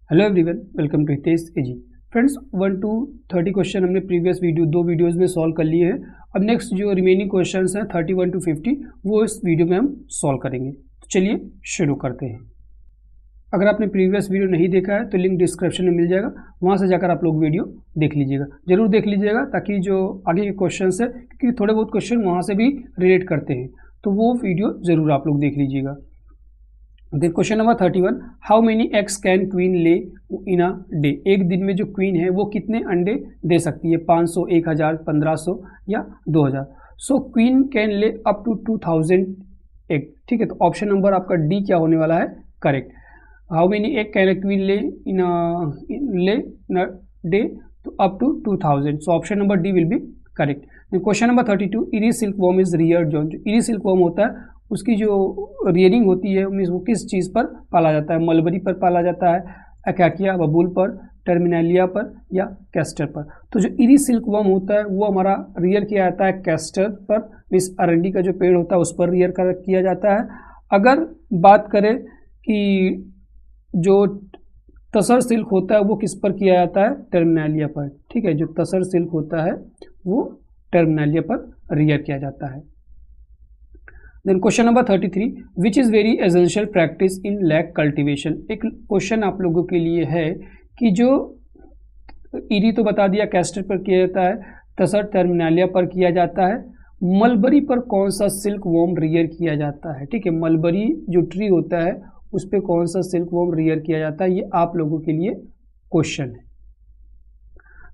Hello everyone, welcome to Hitesh AG. Friends 1 to 30 question हमने previous दो videos में solve कर लिए हैं। अब नेक्स्ट जो रिमेनिंग क्वेश्चंस हैं 31 to 50 वो इस वीडियो में हम सॉल्व करेंगे। तो चलिए शुरू करते हैं। अगर आपने प्रीवियस वीडियो नहीं देखा है तो लिंक डिस्क्रिप्शन में मिल जाएगा, वहाँ से जाकर आप लोग वीडियो देख लीजिएगा, जरूर देख लीजिएगा, ताकि जो आगे के क्वेश्चन है, क्योंकि थोड़े बहुत क्वेश्चन वहाँ से भी रिलेट करते हैं, तो वो वीडियो जरूर आप लोग देख लीजिएगा। Then question number 31, how many eggs can queen lay in a day. एक दिन में जो क्वीन है वो कितने अंडे दे सकती है, 500, 1000, 1500 या 2000। सो क्वीन कैन ले अप टू 2000 एग। ठीक है, तो ऑप्शन नंबर आपका डी क्या होने वाला है, correct. How many egg can queen lay in a day, तो up to 2000। So option number D will be correct. Question number 32, eri silk worm is reared on. जो इरी सिल्क वॉर्म होता है उसकी जो रियरिंग होती है मीन्स वो किस चीज़ पर पाला जाता है, मलबरी पर पाला जाता है, अकैकिया बबूल पर, टर्मिनेलिया पर या कैस्टर पर। तो जो इरी सिल्क वर्म होता है वो हमारा रियर किया जाता है कैस्टर पर, मीन्स अरंडी का जो पेड़ होता है उस पर रियर किया जाता है। अगर बात करें कि जो तसर सिल्क होता है वो किस पर किया जाता है, टर्मिनेलिया पर। ठीक है, जो तसर सिल्क होता है वो टर्मिनेलिया पर रियर किया जाता है। Then question number 33, which is very essential practice in lac cultivation. एक क्वेश्चन आप लोगों के लिए है कि जो इरी तो बता दिया कैस्टर पर किया जाता है, तसर टर्मिनेलिया पर किया जाता है, मलबरी पर कौन सा सिल्क वॉर्म रियर किया जाता है। ठीक है, मलबरी जो ट्री होता है उस पर कौन सा सिल्क वॉर्म रियर किया जाता है, ये आप लोगों के लिए क्वेश्चन है।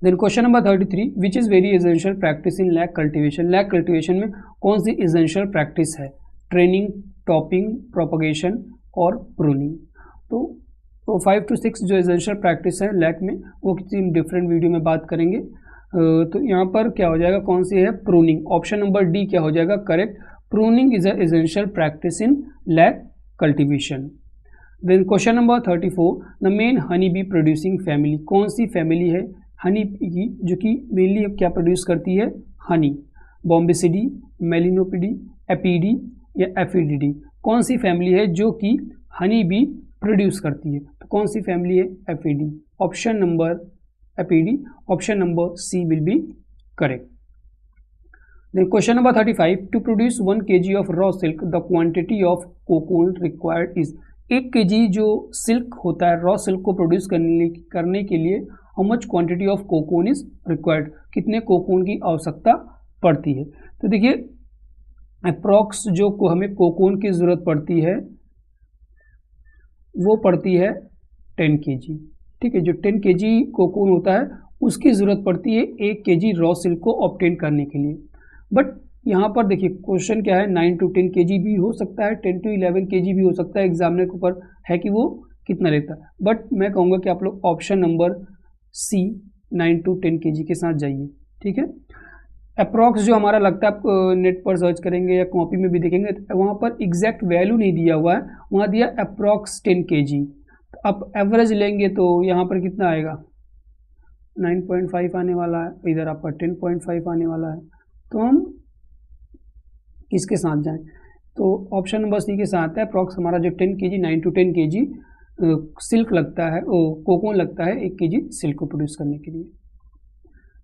Then question number 33, which is very essential practice in lac cultivation. Lac cultivation में कौन सी एसेंशियल प्रैक्टिस है, ट्रेनिंग, टॉपिंग, प्रोपगेशन और प्रूनिंग। तो 5 to 6 जो एसेंशियल प्रैक्टिस है लैक में वो किसी डिफरेंट वीडियो में बात करेंगे। तो यहाँ पर क्या हो जाएगा, कौन सी है, प्रूनिंग। ऑप्शन नंबर डी क्या हो जाएगा, correct. Pruning is a essential practice in lac cultivation. Then question number 34, the main honey bee producing family. कौन सी फैमिली है हनी की जो कि मेनली क्या प्रोड्यूस करती है, हनी। बॉम्बेसिडी, मेलिनोपिडी, एपीडी या एफिडिडी। कौन सी फैमिली है जो कि हनी बी प्रोड्यूस करती है, तो कौन सी फैमिली है, Aphididae. Option number Apidae, option number C will be correct. Then question number 35, to produce 1 kg of raw silk the quantity of cocoon required is. 1 kg जो सिल्क होता है, रॉ सिल्क को प्रोड्यूस करने के लिए how much quantity of cocoon is required, कितने cocoon की आवश्यकता पड़ती है। तो देखिए अप्रॉक्स जो हमें कोकून की ज़रूरत पड़ती है वो पड़ती है 10 kg। ठीक है, जो 10 kg कोकून होता है उसकी ज़रूरत पड़ती है 1 kg रॉ सिल्क को ऑब्टेन करने के लिए। बट यहाँ पर देखिए क्वेश्चन क्या है, 9 to 10 kg भी हो सकता है, 10 to 11 kg भी हो सकता है, एग्जामिनर के ऊपर है कि वो कितना लेता है। बट मैं कहूँगा कि आप लोग option number C 9 to 10 kg के साथ जाइए। ठीक है, अप्रॉक्स जो हमारा लगता है, आप नेट पर सर्च करेंगे या कॉपी में भी देखेंगे वहाँ पर एग्जैक्ट वैल्यू नहीं दिया हुआ है, वहाँ दिया अप्रॉक्स 10 kg। तो आप एवरेज लेंगे तो यहाँ पर कितना आएगा, 9.5 आने वाला है, इधर आपका 10.5 आने वाला है। तो हम किसके साथ जाएं, तो ऑप्शन नंबर सी के साथ है। अप्रॉक्स हमारा जो 10 kg 9 to 10 kg सिल्क लगता है, कोकून लगता है 1 kg सिल्क को प्रोड्यूस करने के लिए।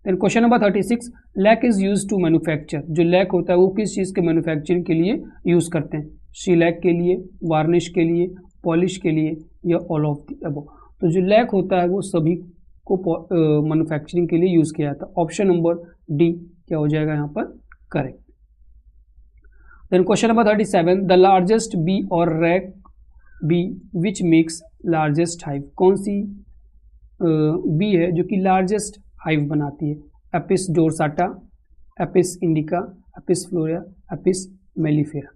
Then question number 36, lac is use to manufacture. जो लैक होता है वो किस चीज़ के मैन्युफैक्चरिंग के लिए यूज़ करते हैं, शीलैक के लिए, वार्निश के लिए, पॉलिश के लिए या ऑल ऑफ द अबव। तो जो लैक होता है वो सभी को मैन्युफैक्चरिंग के लिए यूज़ किया जाता है। ऑप्शन नंबर डी क्या हो जाएगा यहाँ पर, correct. Then question number 37, the largest bee or rock bee which makes largest hive. कौन सी बी है जो कि लार्जेस्ट हाइव बनाती है, Apis dorsata, Apis indica, Apis florea, Apis mellifera.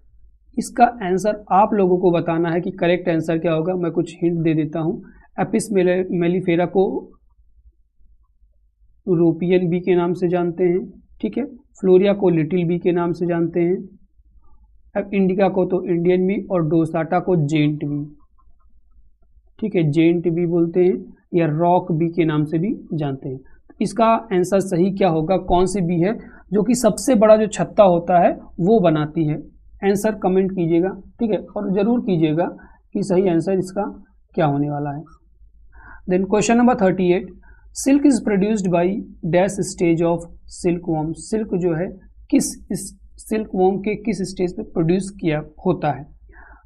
इसका आंसर आप लोगों को बताना है कि करेक्ट आंसर क्या होगा। मैं कुछ हिंट दे देता हूँ। एपिस मेलिफेरा को यूरोपियन बी के नाम से जानते हैं, ठीक है, फ्लोरिया को लिटिल बी के नाम से जानते हैं, अब इंडिका को तो इंडियन बी और डोरसाटा को जेंट बी। ठीक है, जेंट बी बोलते हैं या रॉक बी के नाम से भी जानते हैं। इसका आंसर सही क्या होगा, कौन सी बी है जो कि सबसे बड़ा जो छत्ता होता है वो बनाती है। आंसर कमेंट कीजिएगा, ठीक है, और ज़रूर कीजिएगा कि सही आंसर इसका क्या होने वाला है। Then question number 38, silk is produced by dash stage of silk worm. Silk जो है किस सिल्क वॉर्म के किस स्टेज पे प्रोड्यूस किया होता है?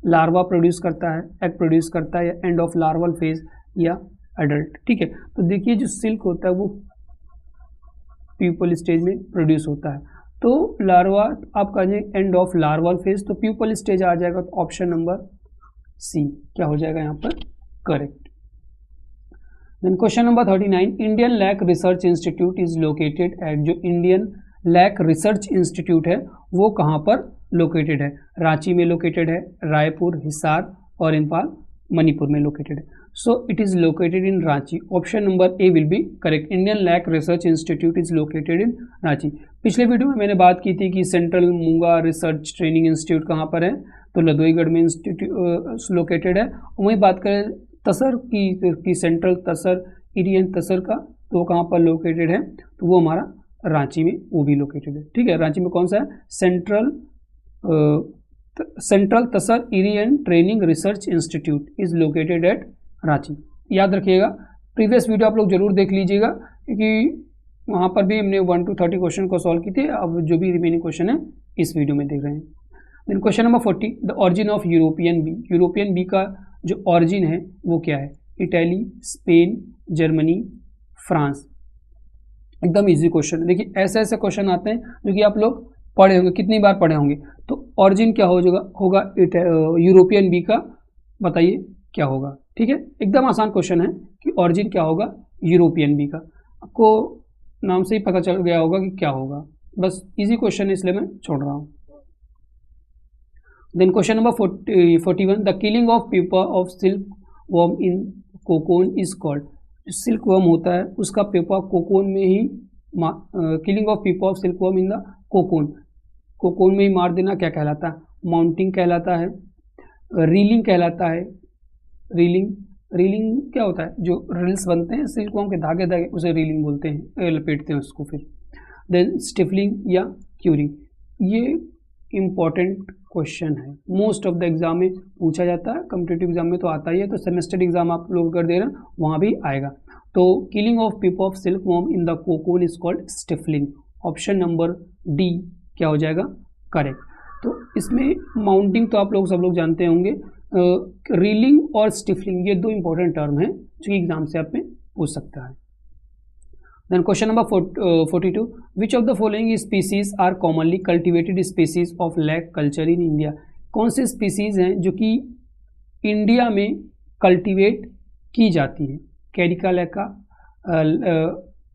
लार्वा प्रोड्यूस करता है, एग प्रोड्यूस करता है, या एंड ऑफ लार्वल फेज, या एडल्ट। ठीक है, तो देखिए जो सिल्क होता है वो प्यूपल स्टेज में प्रोड्यूस होता है। तो लार्वा आप कहेंगे एंड ऑफ लार्वल फेज, तो प्यूपल स्टेज आ जाएगा, तो ऑप्शन नंबर सी क्या हो जाएगा यहाँ पर correct. Then question number 39, Indian lac research institute is located at. जो इंडियन लैक रिसर्च इंस्टीट्यूट है वो कहाँ पर लोकेटेड है? रांची में लोकेटेड है, रायपुर, हिसार और इम्फाल मणिपुर में लोकेटेड है। So it is located in Ranchi. Option number A will be correct. Indian lac research institute is located in Ranchi. पिछले वीडियो में मैंने बात की थी कि सेंट्रल मूंगा रिसर्च ट्रेनिंग इंस्टीट्यूट कहाँ पर है, तो लदोईगढ़ में इंस्टीट्यूट लोकेटेड है। वहीं बात करें तसर की सेंट्रल तसर इरियन तसर का, तो वो कहाँ पर लोकेटेड है, तो वो हमारा रांची में वो भी लोकेटेड है। ठीक है, रांची में कौन सा है? सेंट्रल तसर इरियन training research institute is located at Ranchi. याद रखिएगा, प्रीवियस वीडियो आप लोग जरूर देख लीजिएगा क्योंकि वहाँ पर भी हमने 1 to 30 क्वेश्चन को सॉल्व की थी। अब जो भी रिमेनिंग क्वेश्चन है इस वीडियो में देख रहे हैं। Then question number 40, the origin of European bee. European bee का जो ऑरिजिन है वो क्या है? Italy, Spain, Germany, France. एकदम इजी क्वेश्चन है। देखिए ऐसे ऐसे क्वेश्चन आते हैं जो कि आप लोग पढ़े होंगे, कितनी बार पढ़े होंगे। तो ऑरिजिन क्या होगा यूरोपियन बी का, बताइए क्या होगा। ठीक है, एकदम आसान क्वेश्चन है कि ऑरिजिन क्या होगा यूरोपियन बी का। आपको नाम से ही पता चल गया होगा कि क्या होगा, बस इजी क्वेश्चन है इसलिए मैं छोड़ रहा हूँ। Then question number 41, the killing of pupa of silk worm in cocoon is called. Silk worm होता है उसका पेपर कोकोन में ही killing of pupa of silk worm in the cocoon में ही मार देना क्या कहलाता है? माउंटिंग कहलाता है, रीलिंग कहलाता है। रीलिंग क्या होता है? जो रील्स बनते हैं सिल्क वर्म के धागे धागे, उसे रीलिंग बोलते हैं, लपेटते हैं उसको फिर। देन स्टिफलिंग या क्यूरिंग, ये इम्पॉर्टेंट क्वेश्चन है, मोस्ट ऑफ द एग्जाम में पूछा जाता है, कॉम्पिटिटिव एग्जाम में तो आता ही है, तो सेमेस्टर एग्जाम आप लोग कर दे रहे हैं वहाँ भी आएगा। तो killing of pupa of silk worm in the cocoon is called stifling. Option number D क्या हो जाएगा करेक्ट। तो इसमें माउंटिंग तो आप लोग सब लोग जानते होंगे, रीलिंग और स्टिफलिंग ये दो इंपॉर्टेंट टर्म हैं जो कि एग्जाम से आप में पूछ सकता है। Then question number 42, which of the following species are commonly cultivated species of lac culture in India. कौन से स्पीसीज हैं जो कि इंडिया में कल्टिवेट की जाती है? कैरिका लैका,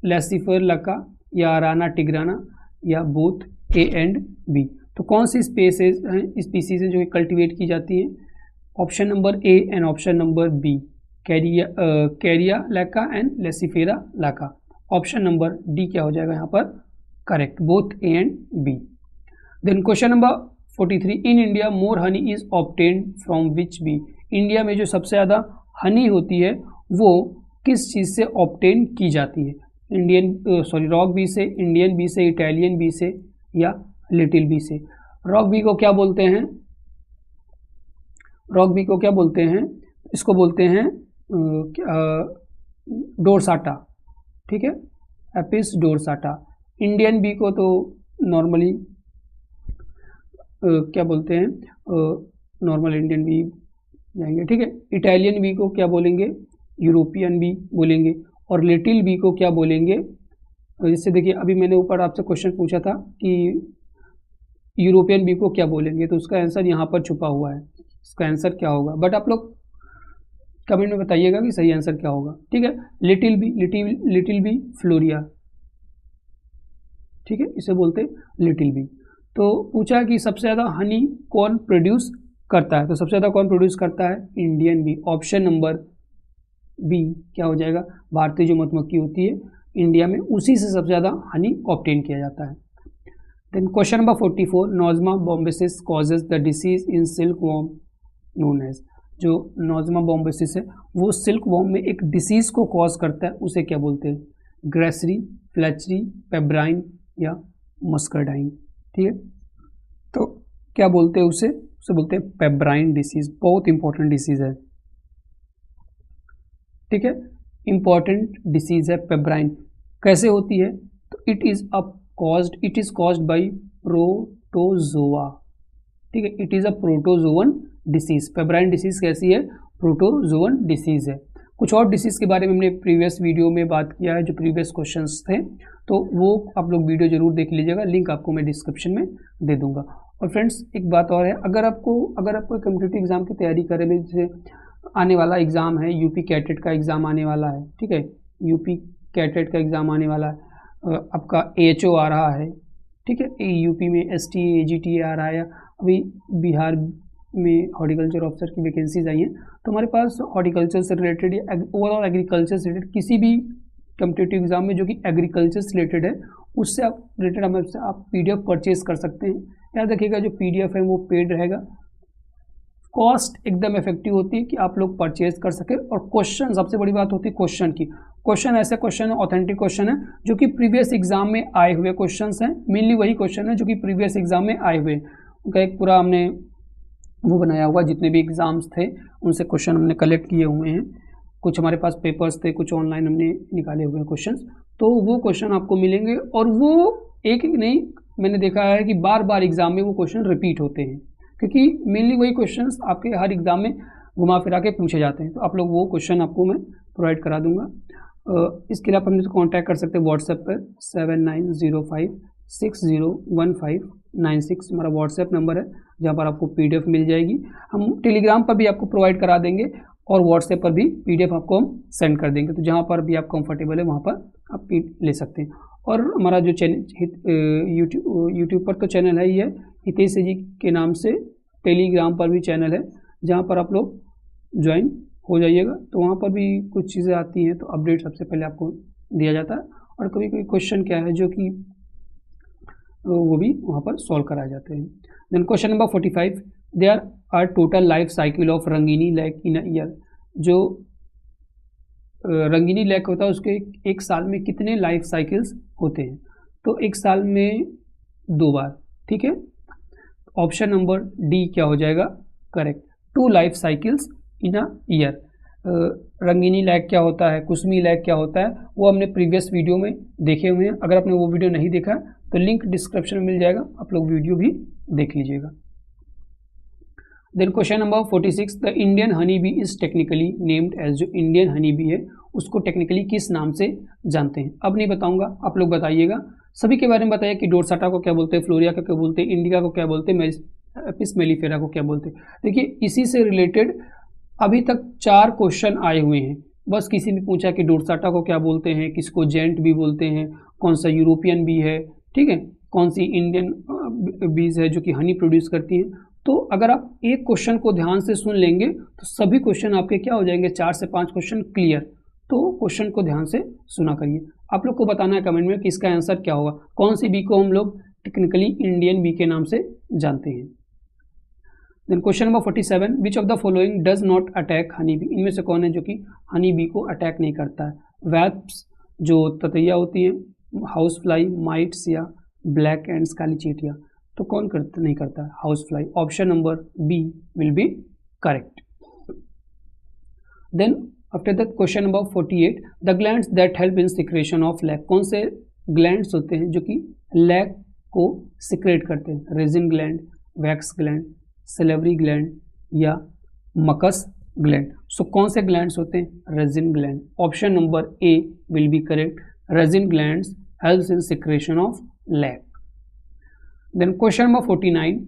लैसिफर लैका, या राना टिग्राना, या बोथ ए एंड बी। तो कौन सी स्पीसीज हैं जो कि कल्टिवेट की जाती हैं? Option number A and option number B, Kerria lacca and लेसिफेरा लैका। ऑप्शन नंबर डी क्या हो जाएगा यहाँ पर correct, both A and B. Then question number 43, in India more honey is obtained from which bee. India में जो सबसे ज़्यादा हनी होती है वो किस चीज़ से ऑब्टेन की जाती है? रॉक बी से, इंडियन बी से, इटालियन बी से, या लिटिल बी से। रॉक बी को क्या बोलते हैं? रॉक बी को क्या बोलते हैं? इसको बोलते हैं डोरसाटा। ठीक है, एपिस डोरसाटा। इंडियन बी को तो नॉर्मली क्या बोलते हैं? नॉर्मल इंडियन बी जाएंगे। ठीक है, इटालियन बी को क्या बोलेंगे? यूरोपियन बी बोलेंगे। और लिटिल बी को क्या बोलेंगे? जैसे देखिए अभी मैंने ऊपर आपसे क्वेश्चन पूछा था कि यूरोपियन बी को क्या बोलेंगे, तो उसका आंसर यहाँ पर छुपा हुआ है। इसका आंसर क्या होगा? बट आप लोग कमेंट में बताइएगा कि सही आंसर क्या होगा। ठीक है, लिटिल बी फ्लोरिया। ठीक है, इसे बोलते हैं लिटिल बी। तो पूछा कि सबसे ज़्यादा हनी कौन प्रोड्यूस करता है, तो सबसे ज़्यादा कौन प्रोड्यूस करता है? Indian bee. Option number B क्या हो जाएगा? भारतीय जो मधुमक्खी होती है इंडिया में, उसी से सबसे ज़्यादा हनी ऑब्टेन किया जाता है। Then question number 44, Nosema bombycis causes the disease in silk worm known as. जो नोज़मा बॉम्बेसिस है वो सिल्क वर्म में एक डिसीज को कॉज करता है, उसे क्या बोलते हैं? ग्रेसरी, फ्लैचरी, पेब्राइन, या मस्करडाइन। ठीक है, तो क्या बोलते हैं उसे बोलते हैं पेब्राइन डिसीज। बहुत इंपॉर्टेंट डिसीज है। ठीक है, इम्पॉर्टेंट डिसीज है पेब्राइन। कैसे होती है? तो it is caused by protozoa, ठीक है, it is a protozoan disease. Pebrine disease कैसी है? प्रोटोजोवन डिसीज है। कुछ और डिसीज के बारे में हमने प्रीवियस वीडियो में बात किया है, जो प्रीवियस क्वेश्चंस थे, तो वो आप लोग वीडियो जरूर देख लीजिएगा, लिंक आपको मैं डिस्क्रिप्शन में दे दूंगा। और फ्रेंड्स एक बात और है, अगर आप कोई कम्पिटिटिव एग्जाम की तैयारी कर रहे हैं, जैसे आने वाला एग्ज़ाम है यूपी कैटेट का एग्ज़ाम आने वाला है, ठीक है, यूपी कैटेट का एग्ज़ाम आने वाला है, आपका AHO आ रहा है, ठीक है, यूपी में STA AGTA आ रहा है, अभी बिहार में हॉर्टिकल्चर ऑफिसर की वैकेंसीज आई हैं, तो हमारे पास हॉर्टिकल्चर से रिलेटेड या ओवरऑल एग्रीकल्चर से रिलेटेड किसी भी कम्पिटिटिव एग्जाम में जो कि एग्रीकल्चर से रिलेटेड है, उससे आप रिलेटेड आप PDF परचेज कर सकते हैं। याद रखिएगा जो PDF है वो पेड रहेगा, कॉस्ट एकदम इफेक्टिव होती है कि आप लोग परचेज कर सके। और क्वेश्चन, सबसे बड़ी बात होती है क्वेश्चन की। क्वेश्चन ऐसे क्वेश्चन है, ऑथेंटिक क्वेश्चन है, जो कि प्रीवियस एग्जाम में आए हुए क्वेश्चन हैं, मेनली वही क्वेश्चन है जो कि प्रीवियस एग्जाम में आए हुए। उनका एक पूरा हमने वो बनाया हुआ, जितने भी एग्जाम्स थे उनसे क्वेश्चन हमने कलेक्ट किए हुए हैं। कुछ हमारे पास पेपर्स थे, कुछ ऑनलाइन हमने निकाले हुए क्वेश्चन, तो वो क्वेश्चन आपको मिलेंगे। और वो एक नहीं, मैंने देखा है कि बार बार एग्जाम में वो क्वेश्चन रिपीट होते हैं, क्योंकि मेनली वही क्वेश्चंस आपके हर एग्जाम में घुमा फिरा के पूछे जाते हैं। तो आप लोग वो क्वेश्चन आपको मैं प्रोवाइड करा दूंगा। इसके लिए आप हमसे कॉन्टैक्ट कर सकते हैं व्हाट्सएप पर 7905601596 हमारा व्हाट्सएप नंबर है, जहाँ पर आपको PDF मिल जाएगी। हम टेलीग्राम पर भी आपको प्रोवाइड करा देंगे और व्हाट्सएप पर भी PDF आपको हम सेंड कर देंगे, तो जहाँ पर भी आप कंफर्टेबल है वहाँ पर आप ले सकते हैं। और हमारा जो चैनल यूट्यूब पर तो चैनल है ही है, हितेश जी के नाम से टेलीग्राम पर भी चैनल है, जहाँ पर आप लोग ज्वाइन हो जाइएगा। तो वहाँ पर भी कुछ चीज़ें आती हैं, तो अपडेट सबसे पहले आपको दिया जाता है, और कभी कोई क्वेश्चन क्या है जो कि वो भी वहाँ पर सॉल्व कराए जाते हैं। Then question number 45, there are total life cycle of rangeeni lac in a year. जो रंगीनी लेक होता है उसके एक साल में कितने लाइफ साइकिल्स होते हैं? तो एक साल में 2 बार, ठीक है। ऑप्शन नंबर डी क्या हो जाएगा correct, 2 life cycles in a year. Rangeeni lac क्या होता है, कुसमी लेक क्या होता है, वो हमने प्रीवियस वीडियो में देखे हुए हैं। अगर आपने वो वीडियो नहीं देखा तो लिंक डिस्क्रिप्शन में मिल जाएगा, आप लोग वीडियो भी देख लीजिएगा। Then question number 46, the Indian honey bee is technically named as. जो इंडियन हनी बी है उसको टेक्निकली किस नाम से जानते हैं? अब नहीं बताऊंगा, आप लोग बताइएगा। सभी के बारे में बताइए कि डोरसाटा को क्या बोलते हैं, फ्लोरिया को क्या बोलते हैं, इंडिका को क्या बोलते हैं, एपिस मेलिफेरा को क्या बोलते हैं। देखिए इसी से रिलेटेड अभी तक 4 क्वेश्चन आए हुए हैं। बस किसी ने पूछा कि डोरसाटा को क्या बोलते हैं, किसको जेंट भी बोलते हैं, कौन सा यूरोपियन बी है, ठीक है, कौन सी इंडियन बीज है जो कि हनी प्रोड्यूस करती हैं। तो अगर आप एक क्वेश्चन को ध्यान से सुन लेंगे तो सभी क्वेश्चन आपके क्या हो जाएंगे, 4 से 5 क्वेश्चन क्लियर। तो क्वेश्चन को ध्यान से सुना करिए। आप लोग को बताना है कमेंट में कि इसका आंसर क्या होगा, कौन सी बी को हम लोग टेक्निकली इंडियन बी के नाम से जानते हैं। Then question number 47, which of the following does not attack honey bee. इनमें से कौन है जो कि हनी बी को अटैक नहीं करता है? वैप्स जो ततैया होती हैं, हाउस फ्लाई, माइट्स या ब्लैक एंड्स काली चींटियाँ। तो कौन नहीं करता है? House fly. Option number B will be correct. Then after that question number 48, the glands that help in secretion of lac. कौन से ग्लैंड्स होते हैं जो कि लैक को सिक्रेट करते हैं? Resin gland, wax gland, salivary gland या मकस ग्लैंड। सो कौन से ग्लैंड्स होते हैं? Resin gland. Option number A will be correct, resin glands helps in secretion of lac. Then question number 49,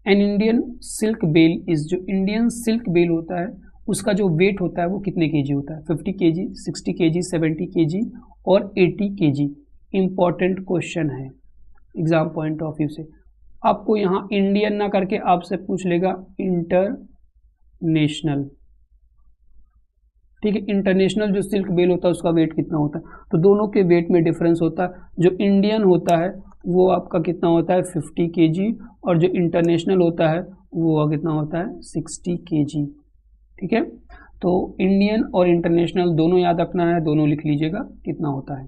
an Indian silk belt is. जो Indian silk belt होता है उसका जो वेट होता है वो कितने केजी होता है? 50 kg, 60 kg, 70 kg और 80 kg। इंपॉर्टेंट क्वेश्चन है एग्जाम पॉइंट ऑफ व्यू से। आपको यहाँ इंडियन ना करके आपसे पूछ लेगा इंटरनेशनल, ठीक है। इंटरनेशनल जो सिल्क बेल होता है उसका वेट कितना होता है? तो दोनों के वेट में डिफरेंस होता है। जो इंडियन होता है वो आपका कितना होता है? 50 kg, और जो इंटरनेशनल होता है वो कितना होता है? 60 kg, ठीक है। तो इंडियन और इंटरनेशनल दोनों याद रखना है, दोनों लिख लीजिएगा कितना होता है।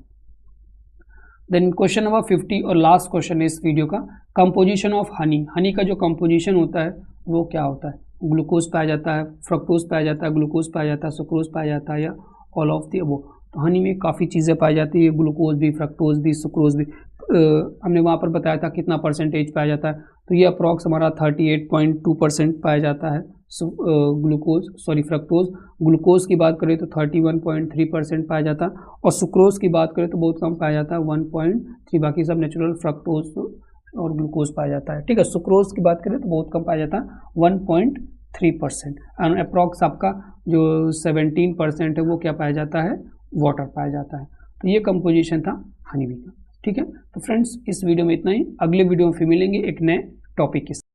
देन क्वेश्चन नंबर 50 और लास्ट क्वेश्चन है इस वीडियो का, कंपोजिशन ऑफ हनी। हनी का जो कंपोजिशन होता है वो क्या होता है? ग्लूकोज पाया जाता है, फ्रक्टोज पाया जाता है, ग्लूकोज पाया जाता है, सुक्रोज पाया जाता है या ऑल ऑफ द अबव। तो हनी में काफ़ी चीज़ें पाई जाती है, ग्लूकोज भी, फ्रक्टोज भी, सुक्रोज भी। हमने वहाँ पर बताया था कितना परसेंटेज पाया जाता है, तो ये अप्रॉक्स हमारा 38.2% पाया जाता है फ्रक्टोज। ग्लूकोज की बात करें तो 31.3% पाया जाता है, और सुक्रोज की बात करें तो बहुत कम पाया जाता है 1.3। बाकी सब नेचुरल फ्रक्टोज और ग्लूकोज पाया जाता है। ठीक है, सुक्रोज की बात करें तो बहुत कम पाया जाता है 1.3%। एंड अप्रॉक्स आपका जो 17% है वो क्या पाया जाता है, वाटर पाया जाता है। तो ये कंपोजिशन था हनी बी का। ठीक है, तो फ्रेंड्स इस वीडियो में इतना ही। अगले वीडियो में फिर मिलेंगे एक नए टॉपिक के साथ।